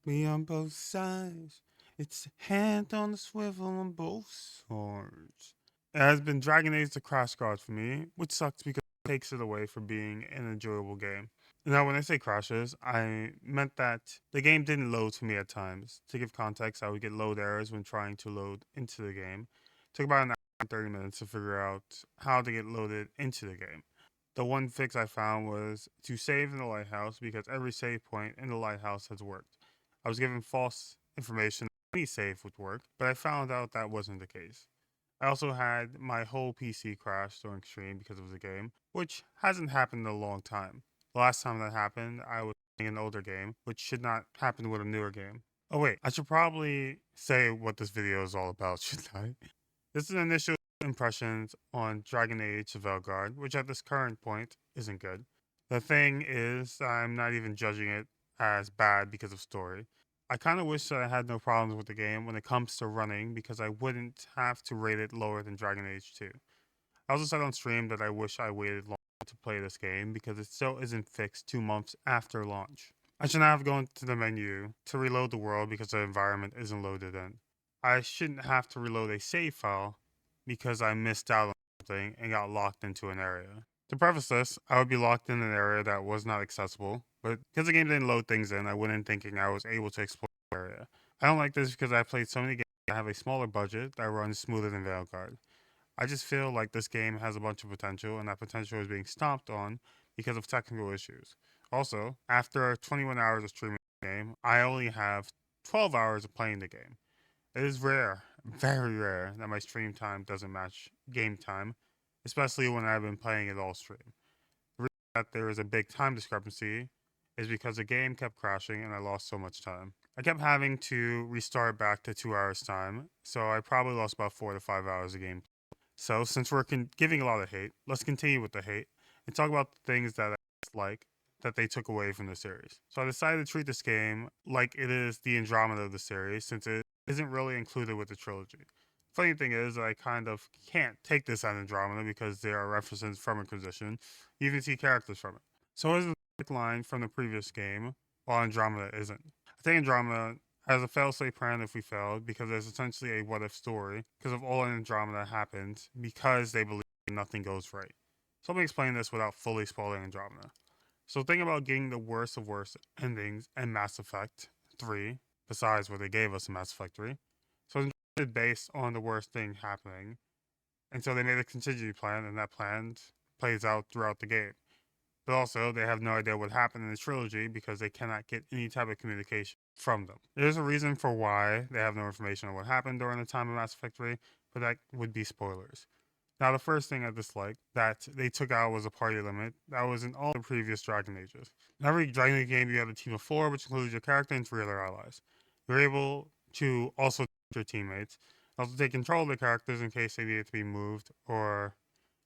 We on both sides. It's hand on the swivel on both swords. It has been Dragon Age the Crash Guard for me, which sucks because it takes it away from being an enjoyable game. Now, when I say crashes, I meant that the game didn't load for me at times. To give context, I would get load errors when trying to load into the game. It took about an hour and 30 minutes to figure out how to get loaded into the game. The one fix I found was to save in the lighthouse because every save point in the lighthouse has worked. I was given false information that any save would work, but I found out that wasn't the case. I also had my whole PC crash during stream because of the game, which hasn't happened in a long time. The last time that happened, I was playing an older game, which should not happen with a newer game. Oh wait, I should probably say what this video is all about, shouldn't I? This is initial impressions on Dragon Age Veilguard, which at this current point isn't good. The thing is, I'm not even judging it as bad because of story. I kind of wish that I had no problems with the game when it comes to running because I wouldn't have to rate it lower than Dragon Age 2. I also said on stream that I wish I waited long to play this game because it still isn't fixed 2 months after launch. I should not have gone to the menu to reload the world because the environment isn't loaded in. I shouldn't have to reload a save file because I missed out on something and got locked into an area. To preface this, I would be locked in an area that was not accessible, but because the game didn't load things in, I went in thinking I was able to explore the area. I don't like this because I've played so many games that have a smaller budget that runs smoother than Veilguard. I just feel like this game has a bunch of potential, and that potential is being stomped on because of technical issues. Also, after 21 hours of streaming the game, I only have 12 hours of playing the game. It is rare, very rare, that my stream time doesn't match game time, especially when I've been playing it all stream. The reason that there is a big time discrepancy is because the game kept crashing and I lost so much time. I kept having to restart back to 2 hours time, so I probably lost about 4 to 5 hours of game. So, since we're giving a lot of hate, let's continue with the hate and talk about the things that I like that they took away from the series. So, I decided to treat this game like it is the Andromeda of the series since it isn't really included with the trilogy. Funny thing is, I kind of can't take this as Andromeda because there are references from Inquisition. You even see characters from it. So, is the line from the previous game, while Andromeda isn't. I think Andromeda has a fail-safe plan if we failed, because there's essentially a what-if story, because of all in Andromeda happens, because they believe nothing goes right. So let me explain this without fully spoiling Andromeda. So think about getting the worst of worst endings in Mass Effect 3, besides what they gave us in Mass Effect 3. So Andromeda is based on the worst thing happening, and so they made a contingency plan, and that plan plays out throughout the game. But also, they have no idea what happened in the trilogy because they cannot get any type of communication from them. There's a reason for why they have no information on what happened during the time of Mass Effect 3, but that would be spoilers. Now, the first thing I disliked that they took out was a party limit that was in all the previous Dragon Ages. In every Dragon Age game, you had a team of 4, which includes your character and 3 other allies. You're able to also your teammates, also take control of the characters in case they needed to be moved or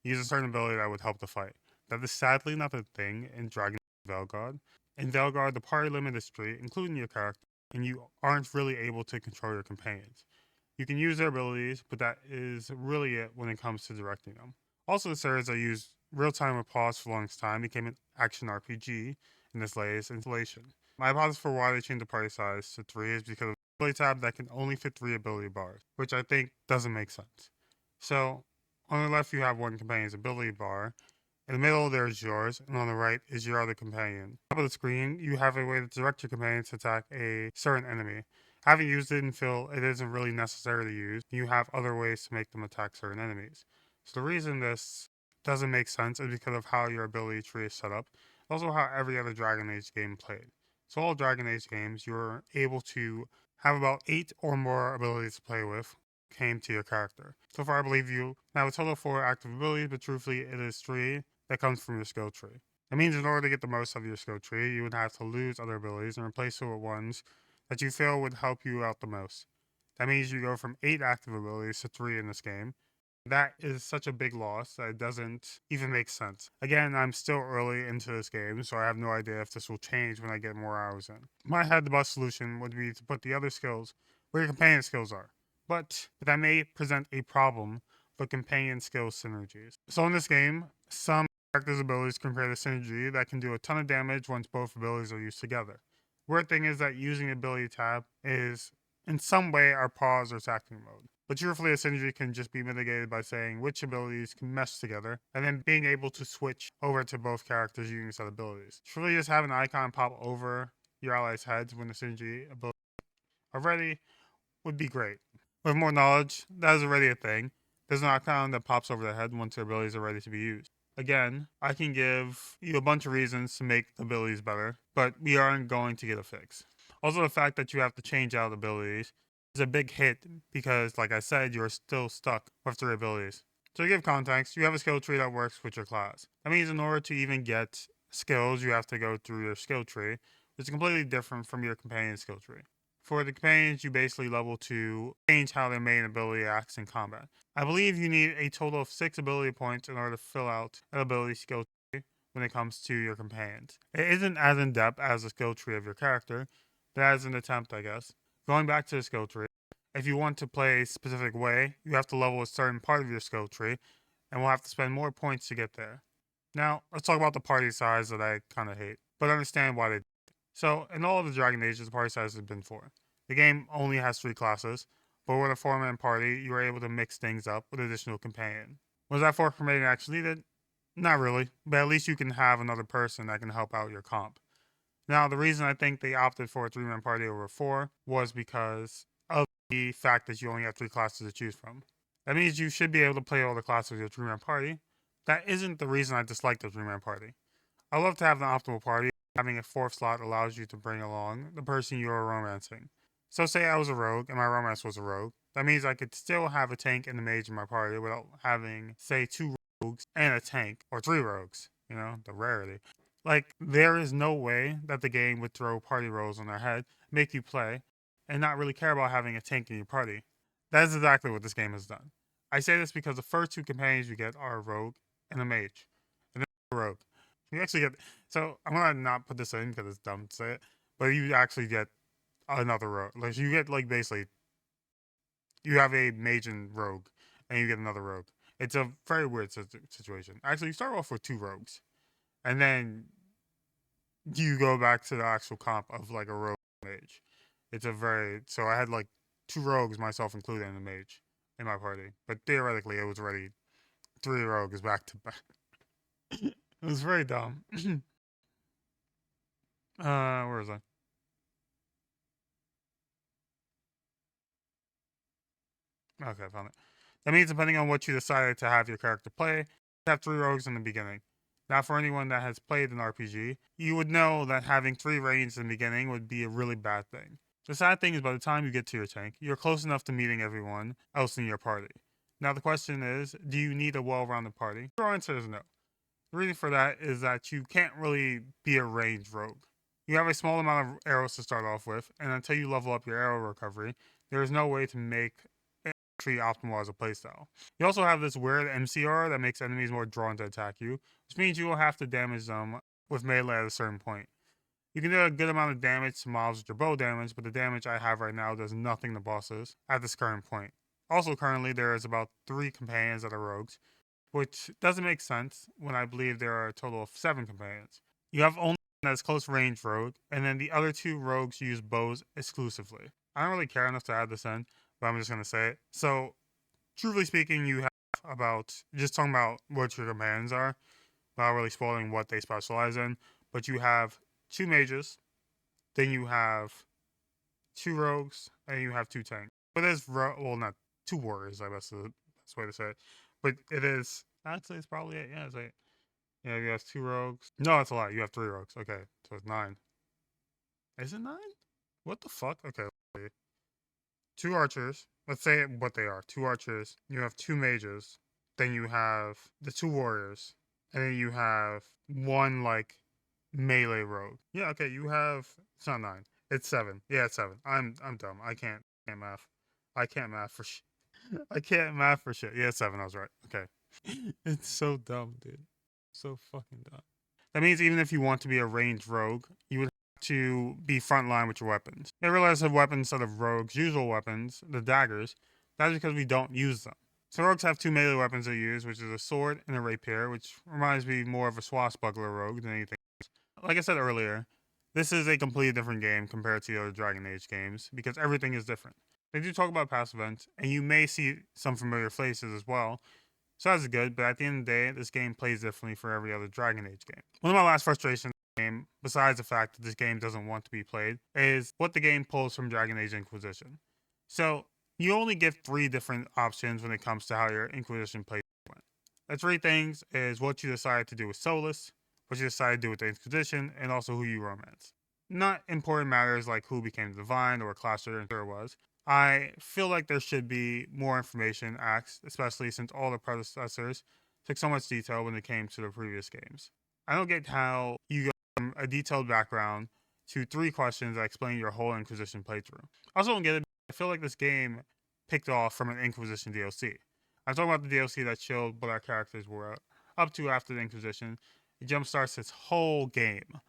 use a certain ability that would help the fight. That is sadly not a thing in Dragon Veilguard. In Veilguard, the party limit is 3, including your character, and you aren't really able to control your companions. You can use their abilities, but that is really it when it comes to directing them. Also, the series I used real time with pause for the longest time became an action RPG in this latest installation. My hypothesis for why they changed the party size to 3 is because of the ability tab that can only fit 3 ability bars, which I think doesn't make sense. So, on the left, you have one companion's ability bar. In the middle, there is yours, and on the right is your other companion. Top of the screen, you have a way to direct your companion to attack a certain enemy. Having used it and feel it isn't really necessary to use, you have other ways to make them attack certain enemies. So the reason this doesn't make sense is because of how your ability tree is set up, also how every other Dragon Age game played. So all Dragon Age games, you're able to have about 8 or more abilities to play with came to your character. So far, I believe you have a total of 4 active abilities, but truthfully, it is 3 that comes from your skill tree. That means in order to get the most of your skill tree, you would have to lose other abilities and replace it with ones that you feel would help you out the most. That means you go from 8 active abilities to 3 in this game. That is such a big loss that it doesn't even make sense. Again, I'm still early into this game, so I have no idea if this will change when I get more hours in. In my head, the best solution would be to put the other skills where your companion skills are. But that may present a problem for companion skill synergies. So in this game, some characters' abilities can create a synergy that can do a ton of damage once both abilities are used together. Weird thing is that using the ability tab is in some way our pause or attacking mode. But truthfully, a synergy can just be mitigated by saying which abilities can mesh together, and then being able to switch over to both characters using said abilities. Truly, just have an icon pop over your allies' heads when the synergy ability are ready would be great. With more knowledge, that is already a thing. There's an icon that pops over their head once their abilities are ready to be used. Again, I can give you a bunch of reasons to make the abilities better, but we aren't going to get a fix. Also, the fact that you have to change out abilities is a big hit because, like I said, you're still stuck with 3 abilities. So to give context, you have a skill tree that works with your class. That means in order to even get skills, you have to go through your skill tree, which is completely different from your companion skill tree. For the companions, you basically level to change how their main ability acts in combat. I believe you need a total of 6 ability points in order to fill out an ability skill tree when it comes to your companions. It isn't as in depth as the skill tree of your character, but as an attempt, I guess. Going back to the skill tree, if you want to play a specific way, you have to level a certain part of your skill tree, and we'll have to spend more points to get there. Now, let's talk about the party size that I kind of hate, but understand why they do. So, in all of the Dragon Ages, the party size has been 4. The game only has 3 classes, but with a 4-man party, you are able to mix things up with additional companion. Was that 4 companion actually needed? Not really, but at least you can have another person that can help out your comp. Now, the reason I think they opted for a 3-man party over 4 was because of the fact that you only have 3 classes to choose from. That means you should be able to play all the classes with your 3-man party. That isn't the reason I dislike the 3-man party. I love to have the optimal party. Having a 4th slot allows you to bring along the person you are romancing. So say I was a rogue and my romance was a rogue. That means I could still have a tank and a mage in my party without having, say, 2 rogues and a tank, or 3 rogues. You know, the rarity. Like, there is no way that the game would throw party roles on their head, make you play, and not really care about having a tank in your party. That is exactly what this game has done. I say this because the first 2 companions you get are a rogue and a mage. And then a rogue. You actually get. So, I'm gonna not put this in because it's dumb to say it, but you actually get another rogue. Like, you get, like, basically, you have a mage and rogue, and you get another rogue. It's a very weird situation. Actually, you start off with 2 rogues, and then you go back to the actual comp of like a rogue mage. It's a very so I had like 2 rogues, myself included, and a mage in my party. But theoretically, it was already 3 rogues back to back. It was very dumb. Where was I? Okay, I found it. That means depending on what you decided to have your character play, you have 3 rogues in the beginning. Now, for anyone that has played an RPG, you would know that having 3 ranges in the beginning would be a really bad thing. The sad thing is, by the time you get to your tank, you're close enough to meeting everyone else in your party. Now, the question is, do you need a well rounded party? The answer is no. The reason for that is that you can't really be a ranged rogue. You have a small amount of arrows to start off with, and until you level up your arrow recovery, there is no way to make it actually optimal as a playstyle. You also have this weird MCR that makes enemies more drawn to attack you, which means you will have to damage them with melee at a certain point. You can do a good amount of damage to mobs with your bow damage, but the damage I have right now does nothing to bosses at this current point. Also, currently, there is about 3 companions that are rogues, which doesn't make sense when I believe there are a total of 7 companions. You have only one that's close range rogue, and then the other 2 rogues use bows exclusively. I don't really care enough to add this in, but I'm just going to say it. So, truthfully speaking, you have about, just talking about what your companions are, not really spoiling what they specialize in, but you have 2 mages, then you have 2 rogues, and you have 2 tanks. But it's, well, not 2 warriors, I guess is the best way to say it. But it is, I'd say it's probably 8. Yeah, it's 8. Yeah, you have 2 rogues. No, that's a lie. You have 3 rogues. Okay, so it's 9. Is it 9? What the fuck? Okay, let's see. 2 archers. Let's say what they are. 2 archers. You have 2 mages. Then you have the 2 warriors. And then you have 1, like, melee rogue. Yeah, okay, you have, it's not 9. It's 7. Yeah, it's 7. I'm dumb. I can't math. I can't math for shit. I can't math for shit. Yeah, it's 7. I was right. Okay. It's so dumb, dude. So fucking dumb. That means even if you want to be a ranged rogue, you would have to be frontline with your weapons. I realize the weapons instead of rogues' usual weapons, the daggers, that's because we don't use them. So rogues have 2 melee weapons they use, which is a sword and a rapier, which reminds me more of a swashbuckler rogue than anything. Like I said earlier, This is a completely different game compared to the other Dragon Age games because everything is different. They do talk about past events, and you may see some familiar faces as well, so that's good, but at the end of the day, this game plays differently for every other Dragon Age game. One of my last frustrations with the game, besides the fact that this game doesn't want to be played, is what the game pulls from Dragon Age Inquisition. So, you only get 3 different options when it comes to how your Inquisition plays went. The 3 things is what you decide to do with Solus, what you decide to do with the Inquisition, and also who you romance. Not important matters like who became the Divine or what class their interior was. I feel like there should be more information asked, especially since all the predecessors took so much detail when it came to the previous games. I don't get how you go from a detailed background to 3 questions that explain your whole Inquisition playthrough. I also don't get it. I feel like this game picked off from an Inquisition DLC. I'm talking about the DLC that showed what our characters were up to after the Inquisition. It jumpstarts this whole game.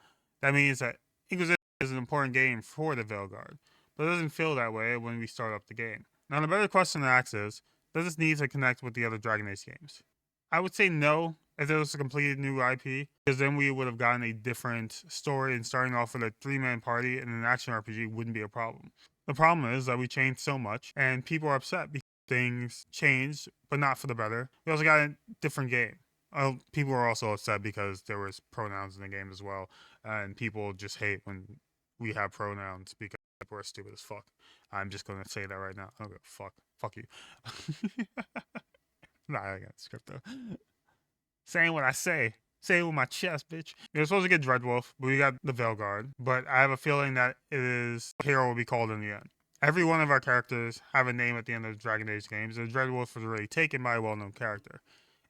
That means that Inquisition is an important game for the Veilguard, but it doesn't feel that way when we start up the game. Now, the better question to ask is, does this need to connect with the other Dragon Age games? I would say no if it was a completely new IP, because then we would have gotten a different story, and starting off with a 3-man party in an action RPG wouldn't be a problem. The problem is that we changed so much, and people are upset because things changed, but not for the better. We also got a different game. People were also upset because there was pronouns in the game as well, and people just hate when we have pronouns because we're stupid as fuck. I'm just gonna say that right now. I don't give a fuck. Fuck you. Nah, I got script though. Saying what I say. Say it with my chest, bitch. We were supposed to get Dreadwolf, but we got the Veilguard. But I have a feeling that it is hero will be called in the end. Every one of our characters have a name at the end of the Dragon Age games, and Dreadwolf was already taken by a well-known character.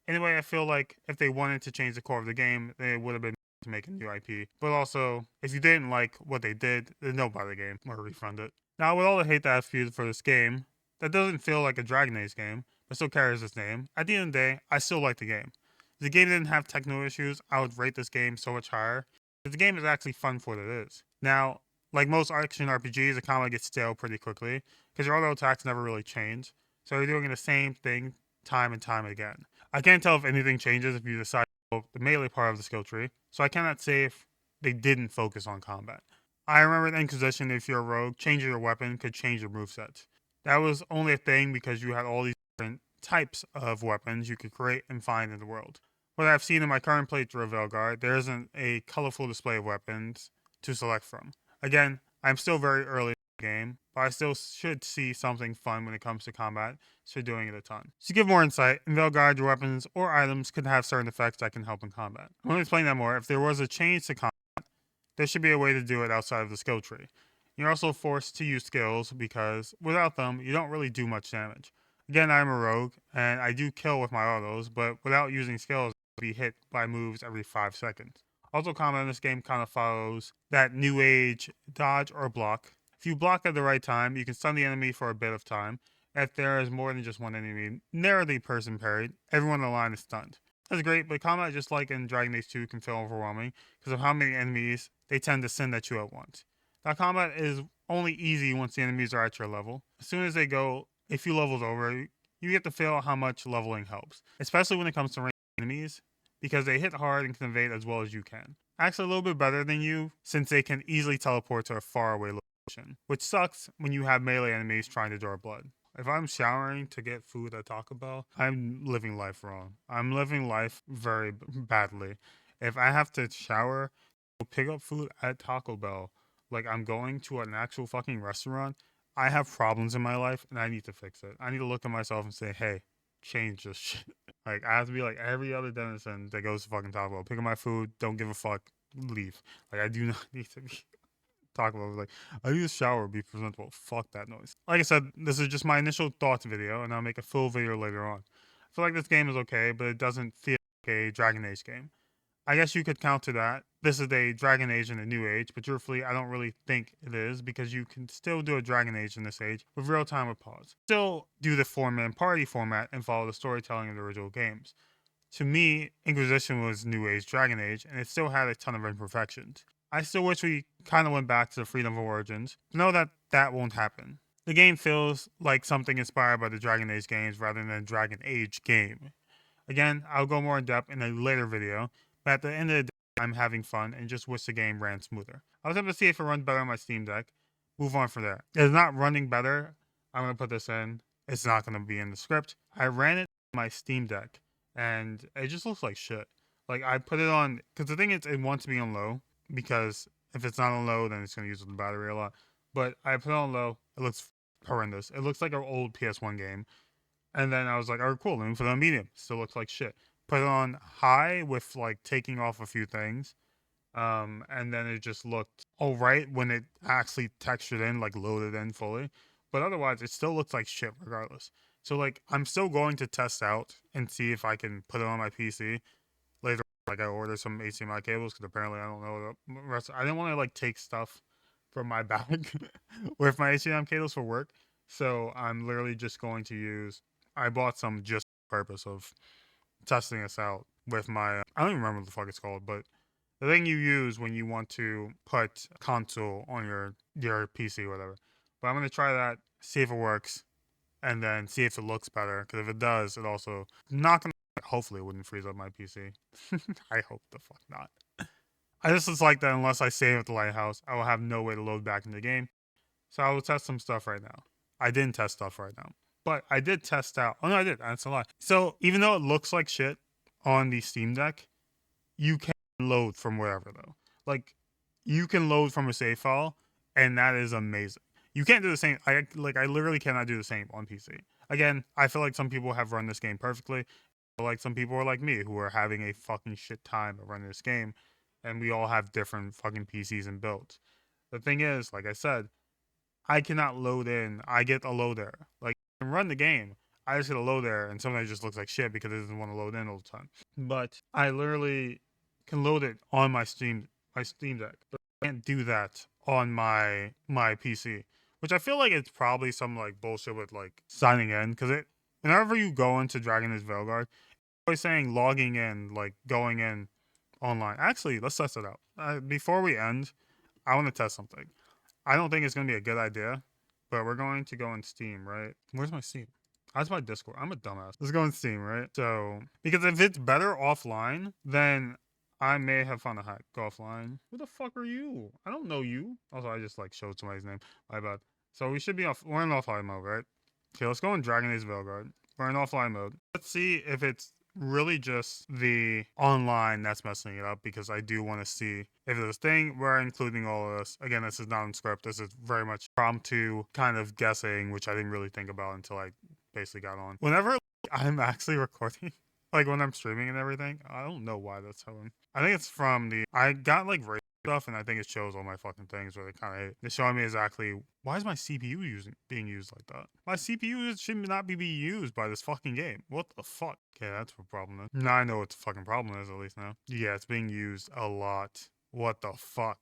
Anyway, I feel like if they wanted to change the core of the game, it would have been to make a new IP. But also, if you didn't like what they did, then don't buy the game or refund it. Now, with all the hate that I've viewed for this game, that doesn't feel like a Dragon Age game, but still carries its name. At the end of the day, I still like the game. If the game didn't have technical issues, I would rate this game so much higher. Because the game is actually fun for what it is. Now, like most action RPGs, the combat gets stale pretty quickly, because your auto attacks never really change. So you're doing the same thing time and time again. I can't tell if anything changes if you decide to go the melee part of the skill tree, so I cannot say if they didn't focus on combat. I remember in Inquisition, if you're a rogue, changing your weapon could change your moveset. That was only a thing because you had all these different types of weapons you could create and find in the world. What I've seen in my current playthrough of Veilguard, there isn't a colorful display of weapons to select from. Again, I'm still very early in the game, but I still should see something fun when it comes to combat, so doing it a ton. To give more insight, in Veilguard, your weapons or items could have certain effects that can help in combat. I want to explain that more. If there was a change to combat, there should be a way to do it outside of the skill tree. You're also forced to use skills because without them, you don't really do much damage. Again, I'm a rogue, and I do kill with my autos, but without using skills, I'll be hit by moves every 5 seconds. Also, combat in this game kind of follows that new age dodge or block. If you block at the right time, you can stun the enemy for a bit of time. If there is more than just one enemy near the person parried, everyone in the line is stunned. That's great, but combat, just like in Dragon Age 2, can feel overwhelming because of how many enemies they tend to send at you at once. Now, combat is only easy once the enemies are at your level. As soon as they go a few levels over, you get to feel how much leveling helps, especially when it comes to ranged enemies, because they hit hard and can evade as well as you can. Actually, a little bit better than you, since they can easily teleport to a faraway location, which sucks when you have melee enemies trying to draw blood. If I'm showering to get food at Taco Bell, I'm living life wrong. I'm living life very badly. If I have to shower, pick up food at Taco Bell, like I'm going to an actual fucking restaurant, I have problems in my life and I need to fix it. I need to look at myself and say, hey, change this shit. Like, I have to be like every other denizen that goes to fucking Taco Bell. Pick up my food, don't give a fuck, leave. Like, I do not need to be Taco Bell. Like, I need to shower, be presentable. Fuck that noise. Like I said, this is just my initial thoughts video, and I'll make a full video later on. I feel like this game is okay, but it doesn't feel like a Dragon Age game. I guess you could counter that. This is a Dragon Age in a new age, but truthfully, I don't really think it is because you can still do a Dragon Age in this age with real time with pause. Still do the 4-man party format and follow the storytelling of the original games. To me, Inquisition was New Age Dragon Age, and it still had a ton of imperfections. I still wish we kind of went back to the Freedom of Origins. Know that that won't happen. The game feels like something inspired by the Dragon Age games rather than a Dragon Age game. Again, I'll go more in depth in a later video, but at the end of the day, I'm having fun and just wish the game ran smoother. I was able to see if it runs better on my Steam Deck. Move on from there. It's not running better. I'm going to put this in. It's not going to be in the script. I ran it on my Steam Deck, and it just looks like shit. Like, I put it on, because the thing is, it wants to be on low, because if it's not on low, then it's going to use the battery a lot. But I put it on low. It looks horrendous. It looks like an old PS1 game. And then I was like, oh, cool. Let me put it on medium. Still looks like shit. Put it on high with, like, taking off a few things. And then it just looked all right when it actually textured in, like loaded in fully. But otherwise, it still looks like shit regardless. So, like, I'm still going to test out and see if I can put it on my PC later. Like, I ordered some HDMI cables because apparently I don't know the rest. I didn't want to, like, take stuff from my bag with my HDMI cables for work. So, I'm literally just going to use. I bought some just for the purpose of testing this out with my. I don't even remember what the fuck it's called, but the thing you use when you want to put console on your PC or whatever. But I'm gonna try that, see if it works, and then see if it looks better. Because if it does, it also not gonna. Hopefully, it wouldn't freeze up my PC. I hope the fuck not. I just like that unless I save at the lighthouse, I will have no way to load back into the game. So I will test some stuff right now. I didn't test stuff right now, but I did test out. Oh no, I did. That's a lie. So even though it looks like shit on the Steam Deck, you can load from wherever though. Like, you can load from a save file, and that is amazing. You can't do the same. I literally cannot do the same on PC. Again, I feel like some people have run this game perfectly. Like, some people are like me who are having a fucking shit time of running this game, and we all have different fucking PCs and builds. The thing is, like I said, I cannot load in. I get a load error. Like, I can run the game. I just get a load error, and sometimes it just looks like shit because it doesn't want to load in all the time. But I literally can load it on my Steam Deck, but I can't do that on my PC. Which I feel like it's probably some like bullshit with like signing in, because it whenever you go into Dragon Age Veilguard, it's always saying logging in, like going in online. Actually, let's test it out. Before we end, I want to test something. I don't think it's gonna be a good idea, but we're going to go in Steam, right? Where's my Steam? That's my Discord. I'm a dumbass. Let's go in Steam, right? So, because if it's better offline, then I may have found a hack. Go offline. Who the fuck are you? I don't know you. Also, I just like showed somebody's name. My bad. So we should be off. We're in offline mode, right? Okay, let's go in Dragon Age Veilguard. We're in offline mode. Let's see if it's really just the online that's messing it up, because I do want to see if there's a thing. We're including all of this. Again, this is not in script. This is very much prompt kind of guessing, which I didn't really think about until I basically got on. Whenever I'm actually recording, like when I'm streaming and everything, I don't know why that's happening. I think it's from I got like race stuff, and I think it shows all my fucking things where they kind of hate. It's showing me exactly why is my CPU being used like that. My CPU should not be being used by this fucking game. What the fuck? Okay, that's what the problem is. Now I know what the fucking problem is, at least now. Yeah, it's being used a lot. What the fuck?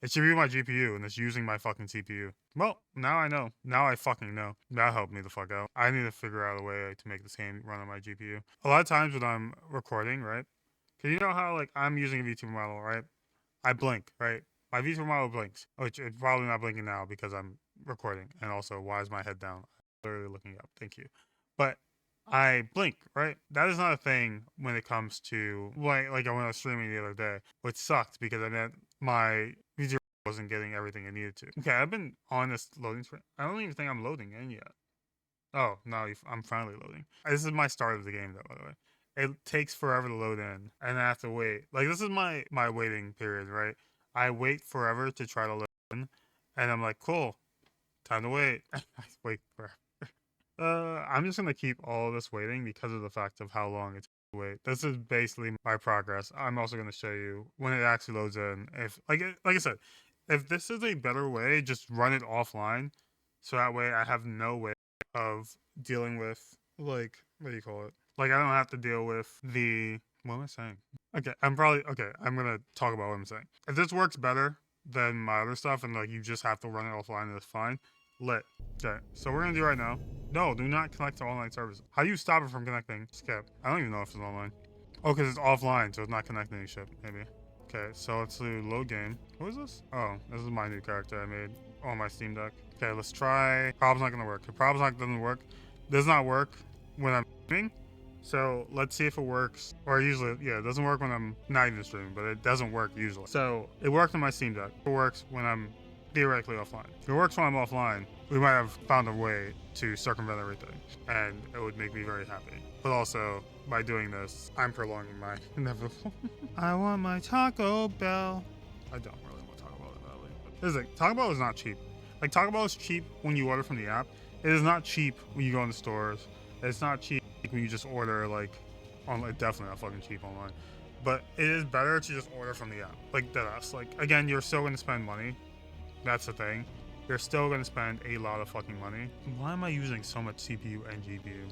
It should be my GPU, and it's using my fucking CPU. Well, now I know. Now I fucking know. That helped me the fuck out. I need to figure out a way to make this game run on my GPU. A lot of times when I'm recording, right? Cause you know how like I'm using a VTuber model, right? I blink, right? My VTuber model blinks, which it's probably not blinking now because I'm recording. And also, why is my head down? I'm literally looking up. Thank you. But I blink, right? That is not a thing when it comes to like when I was streaming the other day, which sucked because I meant my VTuber wasn't getting everything it needed to. Okay, I've been on this loading screen. I don't even think I'm loading in yet. Oh, no, I'm finally loading. This is my start of the game, though, by the way. It takes forever to load in, and I have to wait. Like, this is my waiting period, right? I wait forever to try to load in, and I'm like, cool, time to wait. I wait forever. I'm just gonna keep all of this waiting because of the fact of how long it takes to wait. This is basically my progress. I'm also gonna show you when it actually loads in. If like I said, if this is a better way, just run it offline, so that way I have no way of dealing with like what do you call it? Like, I don't have to deal with what am I saying? Okay, I'm gonna talk about what I'm saying. If this works better than my other stuff, and like you just have to run it offline, and it's fine. Lit. Okay, so we're gonna do right now. No, do not connect to online services. How do you stop it from connecting? Skip. I don't even know if it's online. Oh, because it's offline, so it's not connecting to shit, maybe. Okay, so let's do load game. What is this? Oh, this is my new character I made on my Steam Deck. Okay, let's try. Probab's not gonna work. If prob's not doesn't work, does not work when I'm streaming, So let's see if it works. Or usually, yeah, it doesn't work when I'm not even streaming, but it doesn't work usually. So it worked on my Steam Deck. It works when I'm theoretically offline. If it works when I'm offline, we might have found a way to circumvent everything, and it would make me very happy. But also, by doing this, I'm prolonging my inevitable. I want my Taco Bell. I don't really want Taco Bell that badly. This is like, Taco Bell is not cheap. Like, Taco Bell is cheap when you order from the app. It is not cheap when you go in the stores. It's not cheap when you just order, like, online. Definitely not fucking cheap online. But it is better to just order from the app. Like, deadass. Like, again, you're still going to spend money. That's the thing. You're still going to spend a lot of fucking money. Why am I using so much CPU and GPU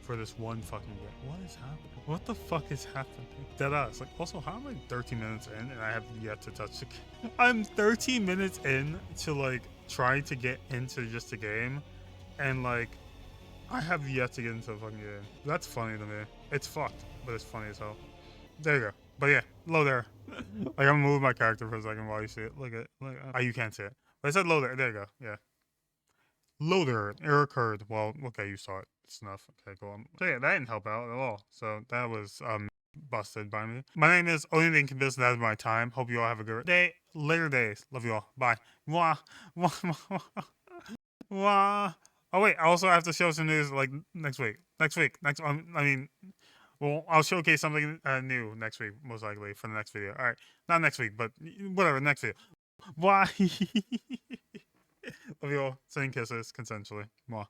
for this one fucking game? What is happening? What the fuck is happening? Deadass. Like, also, how am I 13 minutes in and I have yet to touch the game? I'm 13 minutes in to, like, trying to get into just a game, and, like, I have yet to get into the fucking game. That's funny to me. It's fucked, but it's funny as hell. There you go. But yeah, low there. Like, I'm gonna move my character for a second while you see it. Look at, you can't see it. But I said low there. There you go. Yeah. Low there. Error occurred. Well, okay, you saw it. It's enough. Okay, cool. So yeah, that didn't help out at all. So that was busted by me. My name is Only the Inconsistent. That is my time. Hope you all have a good day. Later days. Love you all. Bye. Wah. Wah. Wah. Wah. Oh wait, I also have to show some news like next week. I mean, well, I'll showcase something new next week, most likely for the next video. All right, not next week, but whatever, next video. Why? Love you all. Sending kisses consensually. Mwah.